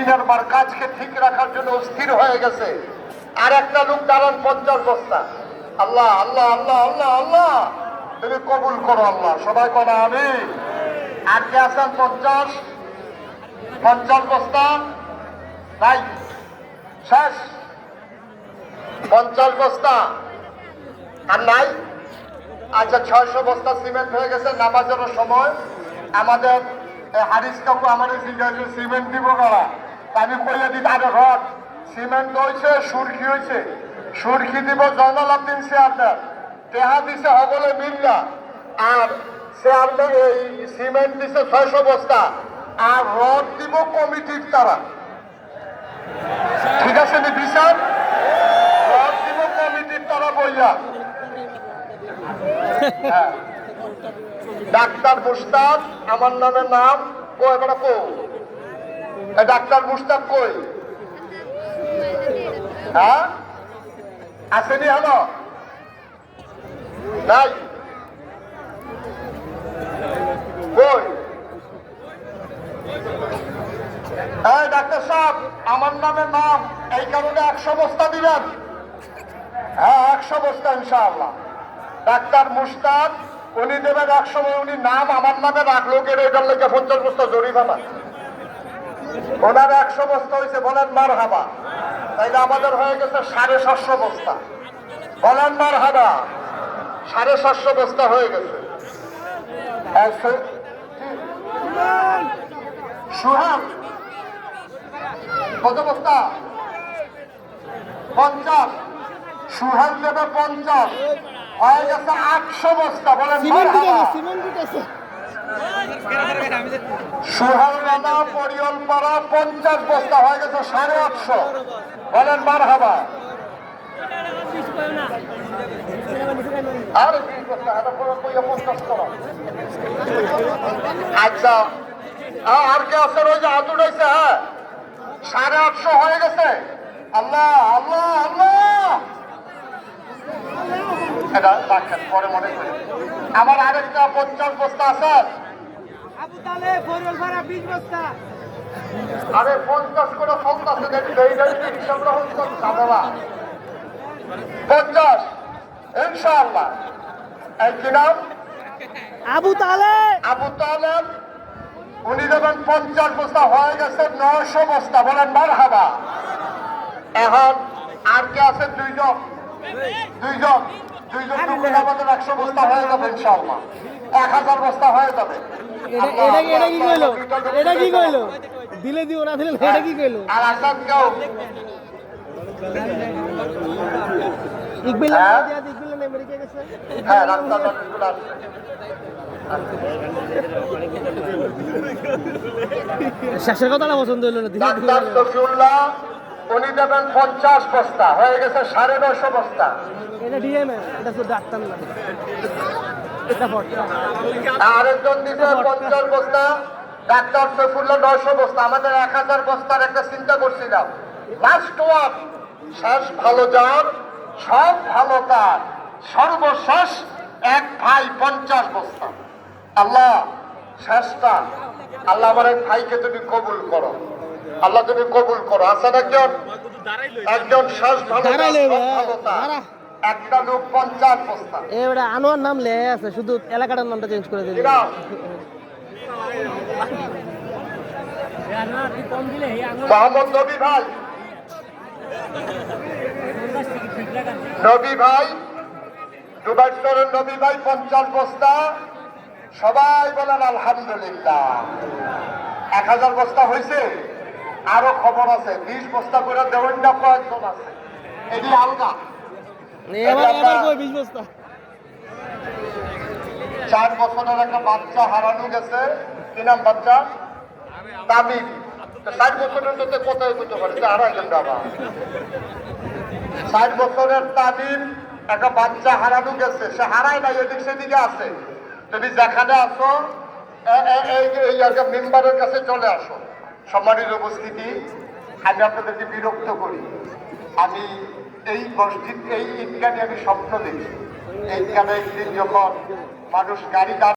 ইঞ্জিনের কাজকে ঠিক রাখার জন্য অস্থির হয়ে গেছে। আর একটা লোক দাঁড়ান 50 বস্তা। আল্লাহ আল্লাহ আল্লাহ আল্লাহ আল্লাহ, তুমি কবুল করো আল্লাহ। সবাই করো আমি। আর কে আছেন 50 বস্তা? নাই, শেষ। 50 বস্তা আর নাই। আচ্ছা, 600 বস্তা সিমেন্ট হয়ে গেছে। নামাজের সময় আমাদের হারিস কাকু আমাদের জিজ্ঞাসা সিমেন্ট দিব কারা, আমি কইয়া দিই আরে রড সিমেন্ট হয়েছে, সুরকি হয়েছে, সুরকি দিব জয়নাল আব্দিন চেয়ারম্যান, টেহা দিছে সকলে মিল্লা, আর চেয়ারম্যান এই সিমেন্ট দিছে 600 বস্তা, আর রড দিব কমিটির তারা। ঠিক আছে নি বিচার? রড দিব কমিটির তারা বইয়া। হ্যাঁ, ডাক্তার মুস্তাক আমার নামে নাম কো, এবার কো ডাক্তার মুস্তাক কই? হ্যাঁ আসেনি? হলো নাই কই? হ্যাঁ ডাক্তার সাহেব আমার নামে নাম, এই কারণে 100 বস্তা দিবেন। হ্যাঁ 100 বস্তা ইনশাআল্লাহ। ডাক্তার মুস্তাক উনি দেবেন 100। উনি নাম আমার নামে রাখলো কেন? এটার লেগে 50 বস্তা জরিমানা। ওনার 100 বস্তা হয়েছে, বলেন মার হাবা। তাইলে আমাদের হয়ে গেছে 750 বস্তা। বলেন মার হাবা। 750 বস্তা হয়ে গেছে। সুহাগ কত বস্তা? 50। সুহাগ দেবে 50, হয়ে গেছে 800 বস্তা। বলেন মার হাবা। সুহাগ রানা পরিয়লপাড়া 50 বস্তা হয়ে গেছে 850। বলেন মার হাবা। আরে 20 বস্তা এটা পুরো 50 করো। আচ্ছা আর কে আছে? ওই যে হাত উঠাইছে। হ্যাঁ 850 হয়ে গেছে। আল্লাহ আল্লাহ আল্লাহ, এটা রাখেন পরে মনে করি। আমার আরেকটা 50 বস্তা আছে। আরে 50 করে ফলতাছে দেখি 50 ইনশাআল্লাহ। এই কি নাম? আবু তালেব। উনি দেবেন 50 বস্তা, হয়ে গেছে 900 বস্তা। বলেন মার হাবা। এখন আর কে আছে? দুইজন আমাদের 100 বস্তা হয়ে যাবে ইনশাআল্লাহ। 1000 বস্তা হয়ে যাবে। এটা কি কইলো? দিলে দিব না দিলে এটা কি কইলো? আর আসাদ কেউ ইকবাল আমেরিকা গেছে। হ্যাঁ রাস্তা আসছে। শেষের কথাটা পছন্দ হইল না। ডাক্তার শফিউল্লাহ উনি দেবেন 50 বস্তা, হয়ে গেছে 950 বস্তা। এটা ডিএমএ, এটা তো ডাক্তার না। আরেকজন দিতে 50 বস্তা। ডাক্তার শফিউল্লাহ 900 বস্তা। আমাদের 1000 বস্তার একটা চিন্তা করছিলাম। লাস্ট ওয়ান, শেষ ভালো যার সব ভালো তার, সর্বশেষ এক ভাই 50 বস্তা। আল্লাহ শেষটা, আল্লাহ আমার এক ভাইকে তুমি কবুল করো। আল্লাহ তুমি কবুল করো। আছেন একজন শেষ ভালো তার, একটা লোক 50 বস্তা। এবারে আনোয়ার নাম লেখা আছে, শুধু এলাকাটার নামটা চেঞ্জ করে দিল। মোহাম্মদ নবী ভাই, দুবাই শহরের নবী ভাই 50 বস্তা। সবাই বলেন আলহামদুলিল্লাহ। 1000 বস্তা হয়েছে। আরো খবর আছে 20 বস্তা করে দেবেন না, কয়েকজন আছে। এটি আলগা 20 বস্তা। 4 বছরের একটা বাচ্চা হারানো গেছে। কি নাম বাচ্চা? তামিম। 60 বছরের মধ্যে কোথায় বুঝতে পারে? আড়াই ঘন্টা। 60 বছরের তামিম, একটা বাচ্চা হারানো গেছে। সে হারায় নাই, এদিক সেদিকে আছে। তুমি যেখানে আসো এই মেম্বারের কাছে চলে আসো। সম্মানিত উপস্থিতি, আমি আপনাদেরকে বিরক্ত করি। আমি এই মসজিদ, এই ঈদগাহে আমি স্বপ্ন দেখি। এইখানে একদিন যখন মানুষ গাড়ি